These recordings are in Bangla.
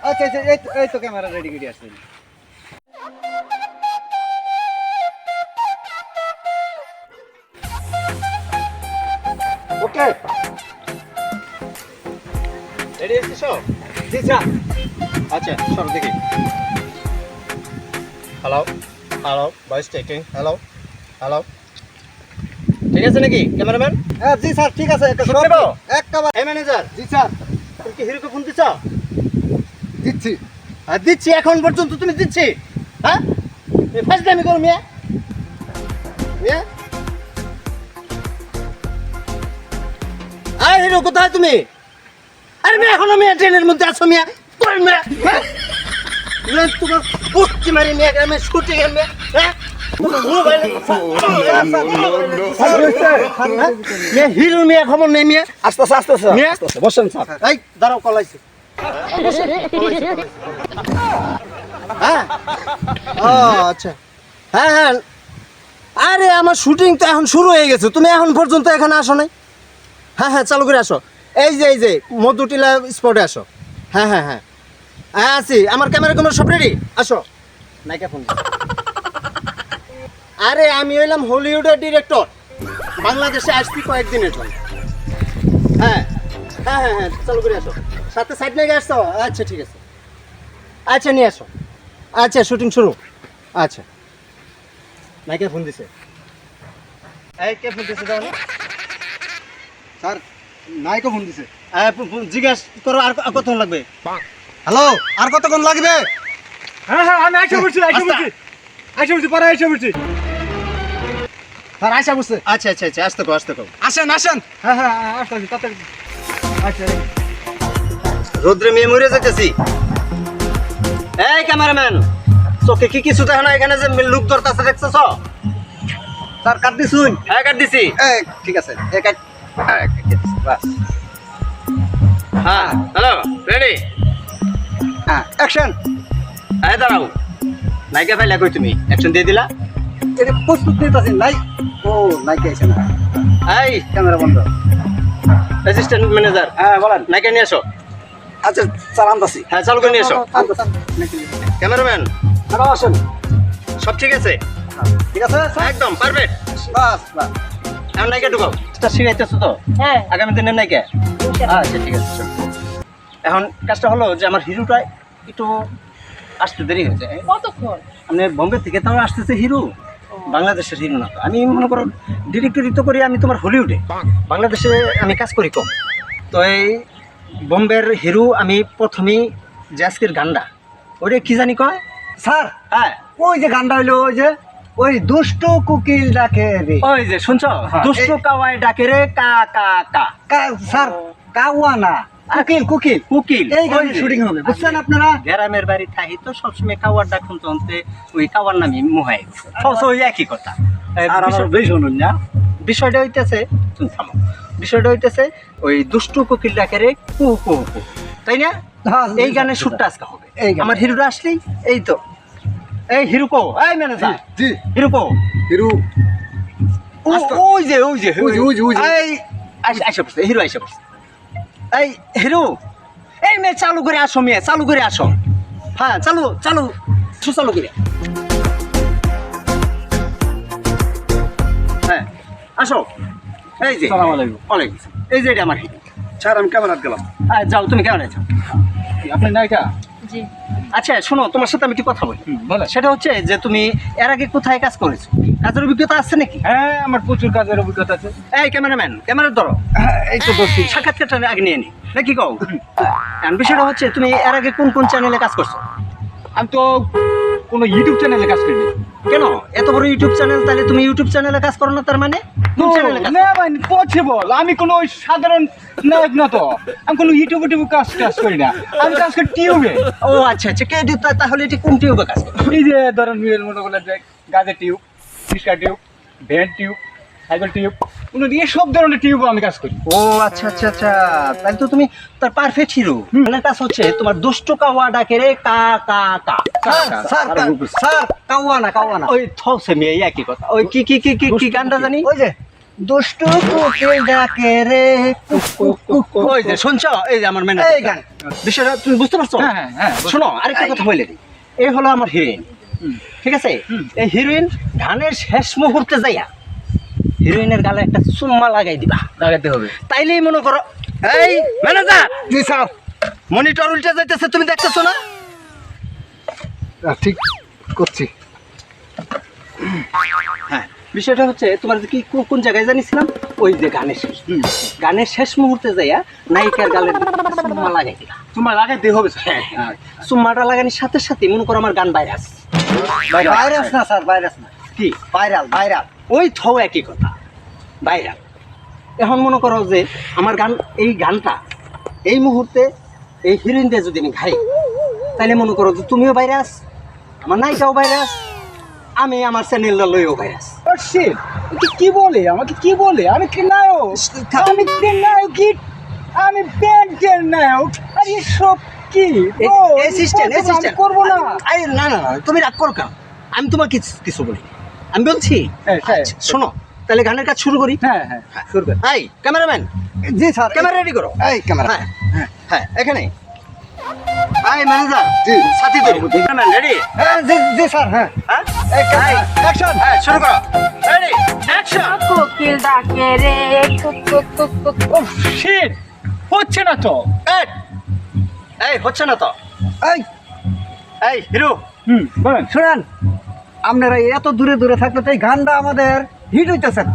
আচ্ছা আচ্ছা এই তো ক্যামেরা রেডি করে আসছেন। ওকে রেডি আছিস? জি স্যার। আচ্ছা সব দেখি। Hello hello voice taking. Hello hello, ঠিক আছে নাকি ক্যামেরাম্যান? হ্যাঁ জি স্যার ঠিক আছে। শুনতে পাও? একেবারে। এই ম্যানেজার, জি স্যার তুমি কি হিরোকে ফোন দিছ? দিচ্ছি। হ্যাঁ দিচ্ছি, এখন পর্যন্ত তুমি দিচ্ছি? হ্যাঁ ফার্স্ট টাইম করো মিয়া মিয়া। আরে হিরো কোথায় তুমি? আরে মিয়া এখনো মিয়া ট্রেনের মধ্যে আছো মিয়া। কই মিয়া? হ্যাঁ? মিয়া তোমার পুষ্টি মারি মিয়া আমি শুটিং এ মিয়া। হ্যাঁ মিয়া হিরো মিয়া খবর নেই মিয়া। আস্তে আস্তে আস্তে মিয়া আস্তে বসেন স্যার। এই দাঁড়াও কলাইছে। হ্যাঁ ও আচ্ছা হ্যাঁ হ্যাঁ। আরে আমার শুটিং তো এখন শুরু হয়ে গেছে, তুমি এখন পর্যন্ত এখানে আসো নাই? হ্যাঁ হ্যাঁ চালু করে আসো। এই যে মধুটিলা স্পটে আসো। হ্যাঁ হ্যাঁ হ্যাঁ হ্যাঁ আছি, আমার ক্যামেরা সব রেডি। আসো নাইকা ফোন। আরে আমি হইলাম হলিউডের ডিরেক্টর, বাংলাদেশে আসছি কয়েকদিনের জন্য। হ্যাঁ হ্যাঁ হ্যাঁ হ্যাঁ চালু করে আসো। সাথে সাইড নাকি আসছো? আচ্ছা ঠিক আছে, আচ্ছা নিয়ে আসো। আচ্ছা শুটিং শুরু। আচ্ছা নাইকা ফোন দিছে। এই কে ফোন দিছে তাহলে? স্যার নাইকো ফোন দিছে। জিজ্ঞাস করো আর কতক্ষণ লাগবে? হ্যালো আর কতক্ষণ লাগবে? হ্যাঁ হ্যাঁ আমি আইসা বলছি পরে আইসা বলছি। স্যার আয়সা বসছে। আচ্ছা আচ্ছা আচ্ছা আসতে কো আসতে কো। আসেন আসেন। হ্যাঁ হ্যাঁ আসতে তাড়াতাড়ি। আচ্ছা রোদ্রে মেয়ে মরে যেতেছি। এই ক্যামেরাম্যান, চোখে কি কিছু দেখো না? এখানে যে লুক ধরতেছে দেখতেছ? স্যার কাট দিছুন। হ্যাঁ কাট দিছি। এই ঠিক আছে। এই কাট। বাস। হ্যাঁ হ্যালো রেডি। হ্যাঁ অ্যাকশন। এই দাঁড়াও, নায়িকা ফাইলা কই তুমি? অ্যাকশন দিয়ে দিলা? এটা প্রস্তুত নিতেছি নাই। ও নাইকে আইছে না। এই ক্যামেরা বন্ধ। অ্যাসিস্ট্যান্ট ম্যানেজার, হ্যাঁ বলেন। নায়িকা নিয়ে আসো। আচ্ছা স্যার আনতাছি। হ্যাঁ চালু করে নিয়ে এসো। ক্যামেরাম্যান হ্যালো আসেন। সব ঠিক আছে? ঠিক আছে স্যার। একদম পারফেক্ট। বাস বাস। এখন নায়িকা ঢুকাও। এটা শিখাইতেছো তো? হ্যাঁ আগামী দিনের নায়িকা? আচ্ছা ঠিক আছে চলো। এখন কাজটা হলো যে আমার হিরোটা একটু আসতে দেরি হয়েছে। কতক্ষণ? মানে বোম্বে থেকে তাও আসতেছে হিরো, বাংলাদেশের হিরো না তো। আমি মনে করো ডিরেক্টরি তো করি আমি তোমার হলিউডে, বাংলাদেশে আমি কাজ করি কম। তো এই বোম্বের হিরো আমি প্রথমেই যে আজকের গান্ডা, ওরে কি জানি কয়? স্যার হ্যাঁ ওই যে গানটা হইলো ওই দুষ্ট কুকিল ডাকে রে। ওই যে শুনছো, দুষ্ট কাওয়াই ডাকে রে কা কা কা। স্যার কাওয়া না, কুকিল কুকিল উকিল এই গানে শুটিং হবে বুঝছেন আপনারা? গ্রামের বাড়ি থাকি তো সবসময় কাওয়ার ডাক শুনতে শুনতে ওই কাওয়ার নামই মোহাই ওই একই কথা। আর আমার বেশ শুনুন না। বিষয়টা হইতেছে, তুমি থামো। বিষয়টা হইতেছে ওই দুষ্টু কোকিল ডাকে রে কু কু কু, তাই না? এই গানের শুটটা আজকে হবে। এই গান। আমার হিরোটা আসলেই এই তো এই হিরো কো, এই ম্যানেজার জি হিরো কো, হিরো ওই যে ওই যে ওই যে। এই আইসা পড়ছে হিরো, আইসা পড়ছে। এই হিরো, এই মেয়ে চালু করে আসো, মেয়ে চালু করে আসো। হ্যাঁ চালু চালু চালু করে। হ্যাঁ আসো। এই যে আসসালামু আলাইকুম। ওয়ালাইকুম আসসালাম। এই যে এটা আমার হিরো। স্যার আমি ক্যামেরা গেলাম। যাও তুমি কেমন আছো? আপনি নায়িকা? জি আচ্ছা শোনো, তোমার সাথে আমি একটু কথা বলি। বলেন। সেটা হচ্ছে যে তুমি এর আগে কোথায় কাজ করেছো? কাজের অভিজ্ঞতা আছে নাকি? হ্যাঁ আমার প্রচুর কাজের অভিজ্ঞতা আছে। এই ক্যামেরাম্যান, ক্যামেরা ধরো। এই তো দোস্তি। সাক্ষাৎকারটা আগে নিয়ে নি নাকি কও? কারণ বিষয়টা হচ্ছে তুমি এর আগে কোন কোন চ্যানেলে কাজ করছো? আমি তো কোনো ইউটিউব চ্যানেলে কাজ করিনি। কেন এত বড় ইউটিউব চ্যানেল, তাহলে তুমি ইউটিউব চ্যানেলে কাজ করো না? তার মানে কোন চ্যানেলে কাজ? না ভাই পসিবল, আমি কোনো ওই সাধারণ নায়ক না তো। আমি কোনো ইউটিউব কাজ করি না, আমি কাজ করি টিউবে। ও আচ্ছা আচ্ছা, কে দিত? তাহলে এটি কোন টিউবে কাজ করো? এই যে ধরেন মনে করলেন যে গাজের tube, rickshaw tube, van tube, cycle tube, কোনো দিয়ে সব ধরনের টিউবে আমি কাজ করি। ও আচ্ছা আচ্ছা আচ্ছা, তাহলে তো তুমি তার পারফেক্ট হিরো। মানে কাজ হচ্ছে তোমার দুষ্ট কাওয়া ডাকে রে কা কা কা। স্যার কাওয়া না কাওয়া না। ওই থসে মেয়ে একই কথা। ওই কি কি কি কি কি গানটা জানি? ওই যে দুষ্টু কোকিল ডাকে রে কুক কুক কুক কুক। ওই যে শুনছো, এই যে আমার মেনে এই গান। বিষয়টা তুমি বুঝতে পারছো? হ্যাঁ হ্যাঁ হ্যাঁ শোনো, আরেকটা কথা বলে দিই। এই হলো আমার হিরোইন, ঠিক আছে? এই হিরোইন গানের শেষ মুহূর্তে যাইয়া হিরোইনের গালে একটা চুম্মা লাগাই দিবা, লাগাতে হবে। তাইলেই মনে করো। এই ম্যানেজার, জি স্যার। মনিটর উল্টে যাইতেছে, তুমি দেখতেছো না? ঠিক করছি। হ্যাঁ, বিষয়টা হচ্ছে তোমার যে কি কোন জায়গায় জানিছিলাম, ওই যে গানের শেষ মুহূর্তে যাইয়া নায়িকার গালে চুম্মা লাগাই দিবা। তোমার লাগাতে হবে স্যার। হ্যাঁ হ্যাঁ, চুম্মাটা লাগানোর সাথে সাথে মনে করো আমার গান ভাইরাস। ভাইরাস না স্যার, ভাইরাস না, কি ভাইরাল ভাইরাল। ওই থো একই কথা, ভাইরাল। এখন মনে করো যে আমার গান, এই গানটা এই মুহূর্তে এই হিরোইন দিয়ে যদি আমি গাই, তাহলে মনে করো যে তুমিও ভাইরাস, আমার নায়িকাও ভাইরাস, আমি আমার চ্যানেলটা লইও ভাইরাস। শিট, কি বলে, আমাকে কি বলে? আমি কি নায়ক? আমি কি নায়ক? কি আমি ব্যাংকের নায়ক? আর এসব কি? আমি করবো না। না না না, তুমি রাগ করো কেন? আমি তোমার কিছু বলি, আমি বলছি। হ্যাঁ, হ্যাঁ। আচ্ছা, শোনো, তাহলে গানের কাজ শুরু করি। হ্যাঁ হ্যাঁ শুরু কর। এই ক্যামেরাম্যান, জি স্যার। ক্যামেরা রেডি করো। এই ক্যামেরা। হ্যাঁ হ্যাঁ হ্যাঁ, এখানে। এই ম্যানেজার, জি সাথী ধরি। Cameraman ready? হ্যাঁ জি জি স্যার। হ্যাঁ হ্যাঁ, অ্যাকশন। হ্যাঁ শুরু করো। Ready, action. কোকিল ডাকে রে কুক কুক কুক কুক কুক। ও শিট, হচ্ছে না তো। এই হচ্ছে না তো। এই এই হিরো, বলেন। শুনেন, আপনারা এত দূরে দূরে থাকলে তো এই গানটা আমাদের হিট হইতেছে না।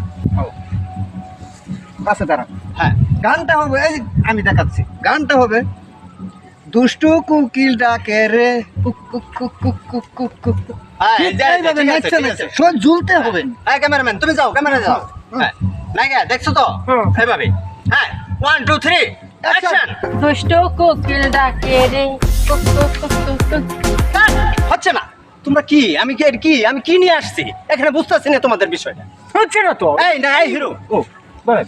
পাশে দাঁড়ান। হ্যাঁ গানটা হবে, এই আমি দেখাচ্ছি, গানটা হবে দুষ্টু কোকিল ডাকে রে কুক কুক কুক কুক কুক কুক কুক কুক। হ্যাঁ, ঠিক যাই, এইভাবে ঠিক আছে, নাচতে ঠিক নাচতে আছে। সব ঝুলতে হবে। এই ক্যামেরাম্যান, তুমি যাও, ক্যামেরা যাও। হ্যাঁ, নাইগা দেখছো তো? এইভাবে। হ্যাঁ, 1 2 3 অ্যাকশন। দুষ্ট কোকিল ডাকে রে কুক কুক কুক কুক কুক। হচ্ছে না। তোমরা কি, আমি কি নিয়ে আসছি এখানে বুঝতেছি না তোমাদের বিষয়টা। হচ্ছে না তো। এই না, এই হিরো, ও বলেন।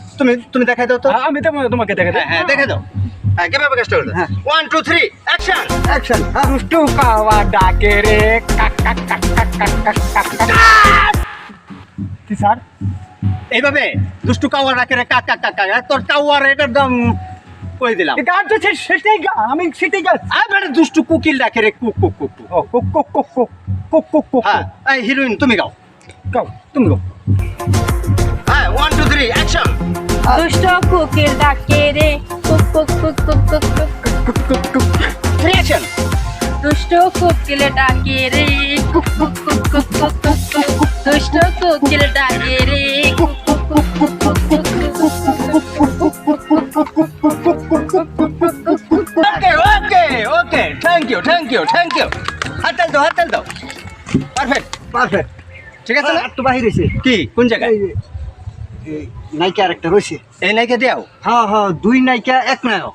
তুমি দেখাই দাও তো। আমি তো তোমাকে দেখে হ্যাঁ হ্যাঁ, দেখাই দাও। হ্যাঁ, কিভাবে কাজটা করতে? হ্যাঁ। 1 2 3 অ্যাকশন। অ্যাকশন। দুষ্টু কাওয়া ডাকে রে কাক কাক কাক কাক কাক কাক কাক কাক। কি স্যার? এইভাবে দুষ্টু কাওয়ার রাখে রে কাক কাক কাক কাক। তোর কাওয়ার এটার দাম কই দিলাম। এই গান তো সেটাই গান, আমি সেটাই গান। আর মানে দুষ্টু কোকিল রাখে রে কুক কুক কুক কুক। ও কুক কুক কুক কুক কুক কুক কুক। হ্যাঁ, এই হিরোইন তুমি গাও। গাও, তুমি গাও। হ্যাঁ, 1 2 3 অ্যাকশন। দুষ্ট কোকিল ডাকে রে কুক কুক কুক কুক কুক কুক। কুক কুক কুক। অ্যাকশন। দুষ্ট কোকিল ডাকে রে কুক কুক কুক কুক কুক কুক কুক। দুষ্ট কোকিল ডাকে রে কুক কুক কুক কুক কুক কুক কুক। Okay okay okay, thank you thank you thank you. হাততাল দাও। Perfect, perfect. ঠিক আছে না? একটু বাহির হয়েছে। কি কোন জায়গায়? এই যে, এই নায়িকা আরেকটা রয়েছে। এই নাইকে দিও। হ্যাঁ হ্যাঁ, দুই নায়িকা এক নায়ক।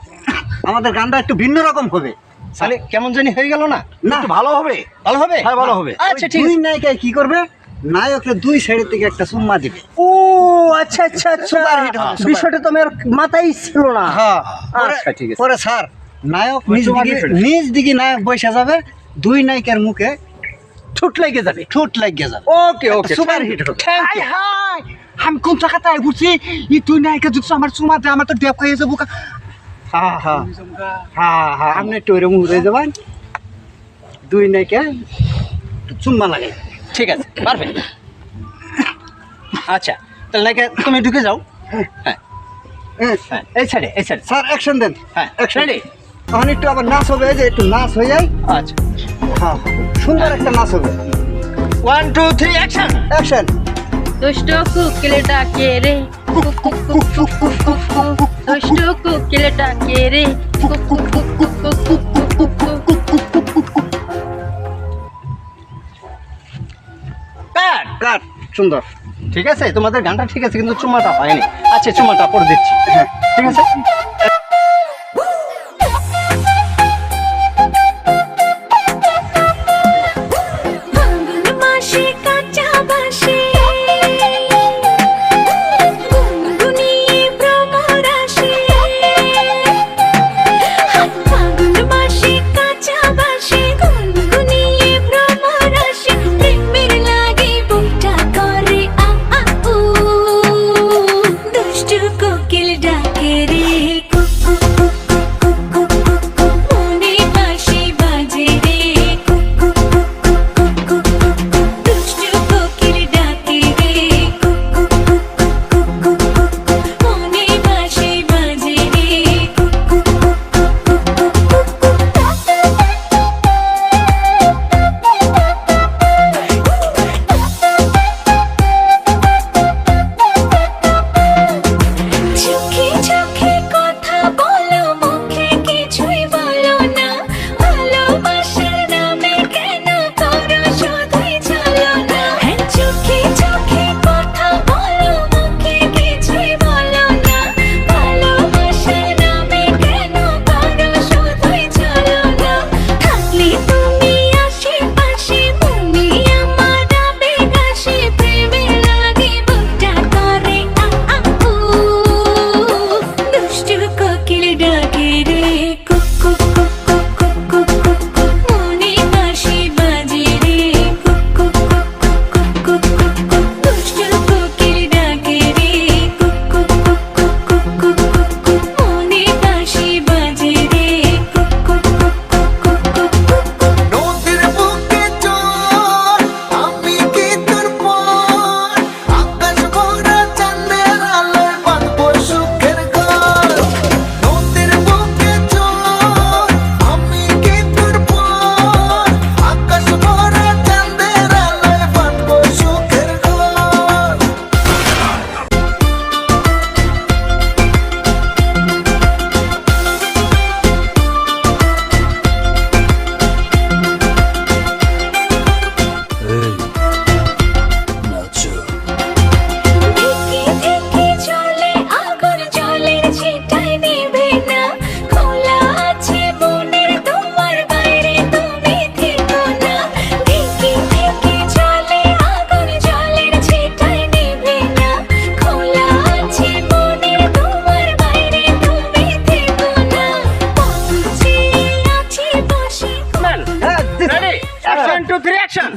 আমাদের গানটা একটু ভিন্ন রকম হবে। তাহলে কেমন জানি হয়ে গেল না? না, একটু ভালো হবে, ভালো হবে। হ্যাঁ ভালো হবে। আচ্ছা ওই ঠিক দুই আছে। নায়িকায় কি করবে, নায়কের দুই সাইডের থেকে একটা চুম্মা দিবে। ও আচ্ছা আচ্ছা আচ্ছা, সুপার হিট হবে, সুপার। বিষয়টা তো আমার মাথায় ছিল না। হ্যাঁ, আচ্ছা, ঠিক আছে। পরে স্যার নায়ক ওই চুম্মার নিজ বিষয়টা। দিকে নায়ক বসে যাবে, দুই নায়িকার মুখে ঠোঁট লেগে যাবে। ঠোঁট লাগিয়ে যাবে। ওকে ওকে, সুপার হিট হবে। Thank you. হাই, আমি কোন জায়গাতে ঘুরছি? এই তুই নায়িকা যদি আমার চুমাতে, আমার তো ডেপ খাইয়ে যাবো। হ্যাঁ হ্যাঁ হ্যাঁ হ্যাঁ, আপনি একটু ওইরকম উড়ে যাবেন, দুই নায়িকা চুম্মা লাগাই। ঠিক আছে, পারফেক্ট। আচ্ছা, তাহলে নাকি তুমি ঢুকে যাও। হ্যাঁ হ্যাঁ, এই সাইডে এই সাইডে। স্যার অ্যাকশন দেন। হ্যাঁ, অ্যাকশন। রেডি। তখন একটু আবার নাচ হবে, এই যে একটু নাচ হয়ে যায়। আচ্ছা, হ্যাঁ, সুন্দর একটা নাচ হবে। 1 2 3 অ্যাকশন। অ্যাকশন। দুষ্ট কোকিল ডাকে রে কুক কুক কুক কুক কুক কুক কুক। দুষ্ট কোকিল ডাকে রে কুক কুক কুক কুক কুক কুক কুক কুক কুক। কাট। কাট। সুন্দর। ঠিক আছে, তোমাদের গানটা ঠিক আছে, কিন্তু চুম্মাটা হয়নি। আচ্ছা, চুম্মাটা পরে দিচ্ছি। হ্যাঁ, ঠিক আছে। ফাগুন মাসে কাঁচা বাঁশে গুনগুনিয়ে ভ্রমর আসে। ফাগুন মাসে কাঁচা বাঁশে গুনগুনিয়ে ভ্রমর আসে। প্রেমের লাগি বুকটা করে আ আ উ।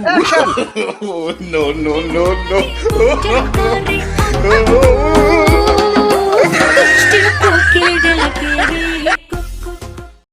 অ্যাকশন চটকারে